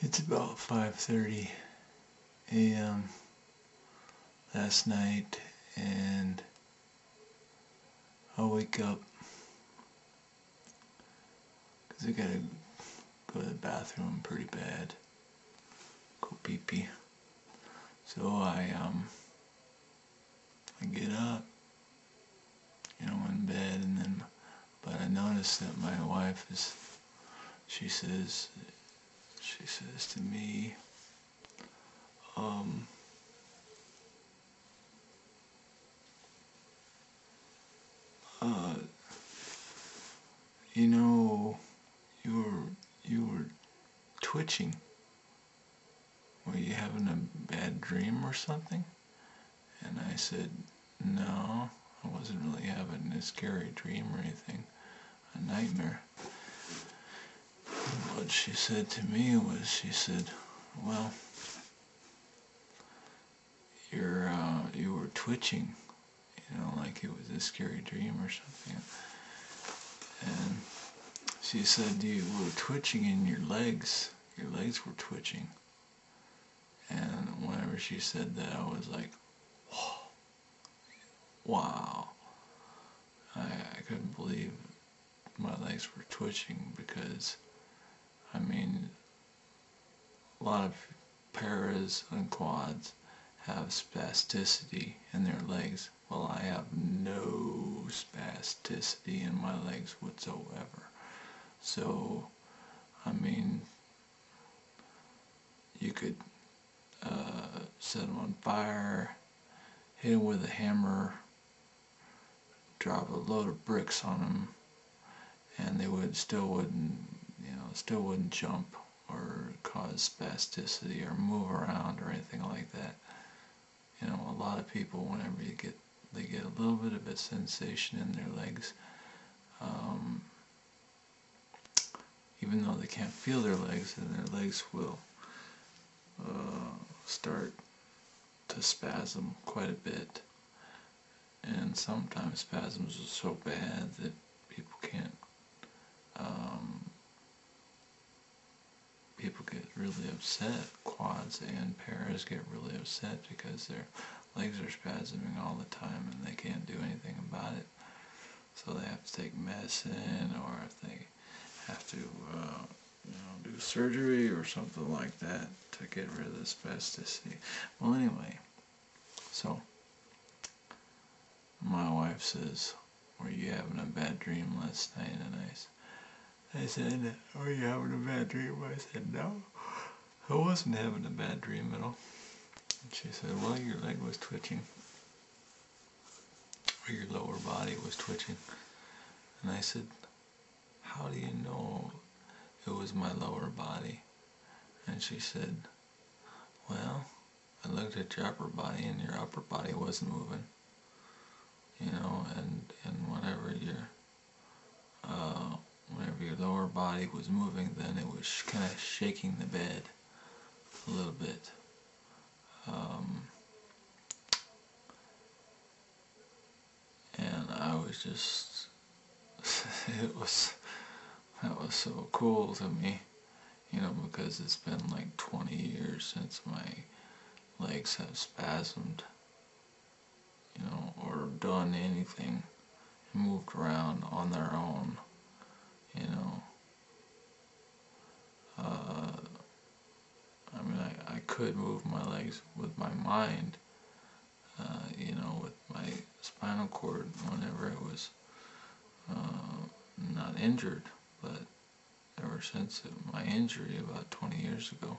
It's about 5:30 a.m. last night, and I'll wake up because I gotta go to the bathroom pretty bad. Go pee pee. So I get up, in bed, but I noticed that my wife she says to me, um, uh, you know, you were twitching. Were you having a bad dream or something? And I said, no, I wasn't really having a scary dream or anything, a nightmare. And what she said to me was, she said, well, you were twitching, like it was a scary dream or something. And she said you were twitching in your legs were twitching. And whenever she said that, I was like, whoa, wow. I couldn't believe my legs were twitching because, a lot of paras and quads have spasticity in their legs. Well, I have no spasticity in my legs whatsoever. So, you could set them on fire, hit them with a hammer, drop a load of bricks on them, and they still wouldn't jump or cause spasticity or move around or anything like that. A lot of people, whenever they get a little bit of a sensation in their legs, even though they can't feel their legs, and their legs will start to spasm quite a bit. And sometimes spasms are so bad that people can't, people get really upset. Quads and paras get really upset because their legs are spasming all the time and they can't do anything about it. So they have to take medicine, or if they have to do surgery or something like that to get rid of the spasticity. Well, anyway, so my wife says, were you having a bad dream last night? And I said, were you having a bad dream? I said, no, I wasn't having a bad dream at all. And she said, well, your leg was twitching, or your lower body was twitching. And I said, how do you know it was my lower body? And she said, well, I looked at your upper body and your upper body wasn't moving. And whenever your lower body was moving, then it was kind of shaking the bed a little bit. And I was just, that was so cool to me, because it's been like 20 years since my legs have spasmed, or done anything, moved around on their own, I could move my legs with my mind, with my spinal cord whenever it was not injured, but ever since my injury about 20 years ago,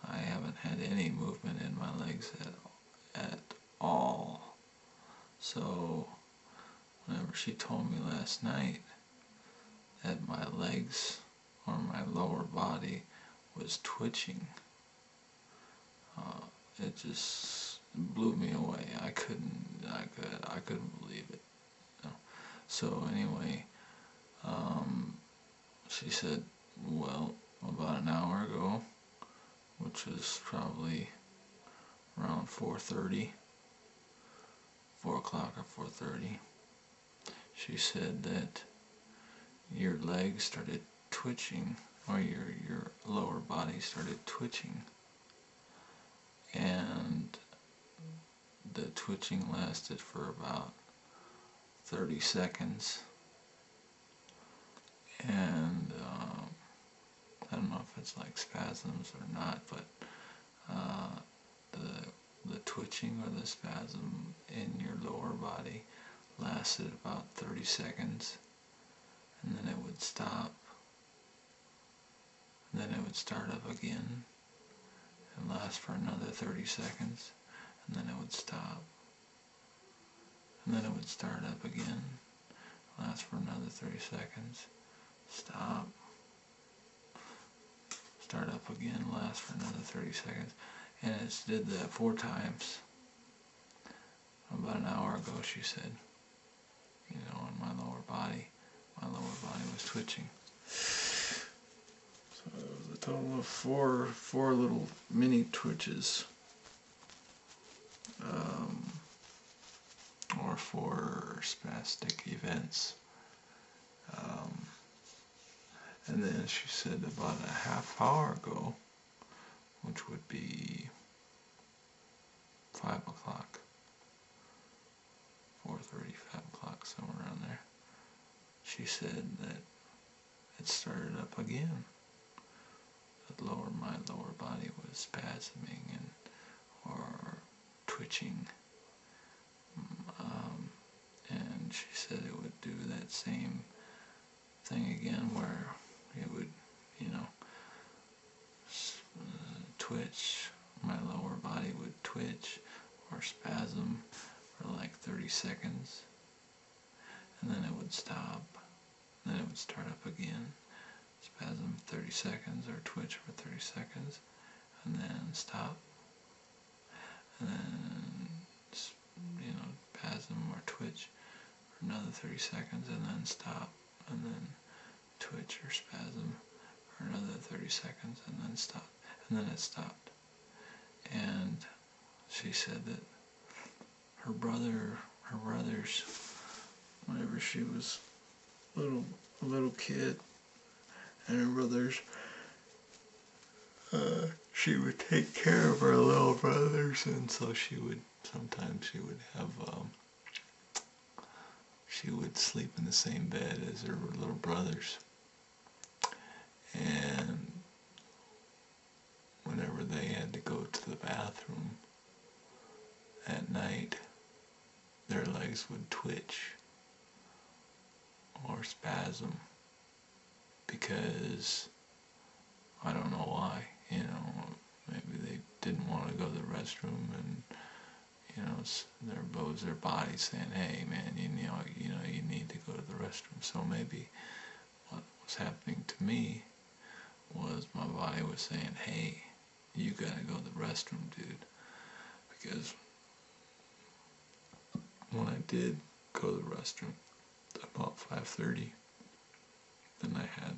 I haven't had any movement in my legs at all. So whenever she told me last night that my legs or my lower body was twitching, it just blew me away. I couldn't believe it. So anyway, she said, well, about an hour ago, which was probably around 4:30, 4 o'clock or 4:30, she said that your legs started twitching or your lower body started twitching, and the twitching lasted for about 30 seconds, and I don't know if it's like spasms or not, but the twitching or the spasm in your lower body lasted about 30 seconds, and then it would stop, and then it would start up again and last for another 30 seconds, and then it would stop, and then it would start up again, last for another 30 seconds, stop, start up again, last for another 30 seconds, and it did that 4 times. About an hour ago, she said, you know, on my lower body was twitching. So it was a total of four little mini twitches, or 4 spastic events. And then she said about a half hour ago, which would be 5 o'clock, 4:30, 5 o'clock, somewhere around there, she said that it started up again. That my lower body was spasming or twitching. And she said it would do that same thing again, where it would, you know, twitch, my lower body would twitch or spasm for like 30 seconds, and then it would stop, and then it would start up again, spasm 30 seconds or twitch for 30 seconds, and then stop, and then, you know, spasm or twitch for another 30 seconds, and then stop, and then twitch or spasm for another 30 seconds, and then stop, and then it stopped. And she said that her brothers, whenever she was a little kid, and her brothers, she would take care of her little brothers, and so sometimes she would have, she would sleep in the same bed as her little brothers. And whenever they had to go to the bathroom at night, their legs would twitch or spasm, because I don't know why, you know, maybe they didn't want to go to the restroom, and, you know, it was their body saying, hey man, you need to go to the restroom. So maybe what was happening to me was my body was saying, hey, you gotta go to the restroom, dude. Because when I did go to the restroom about 5:30, then I had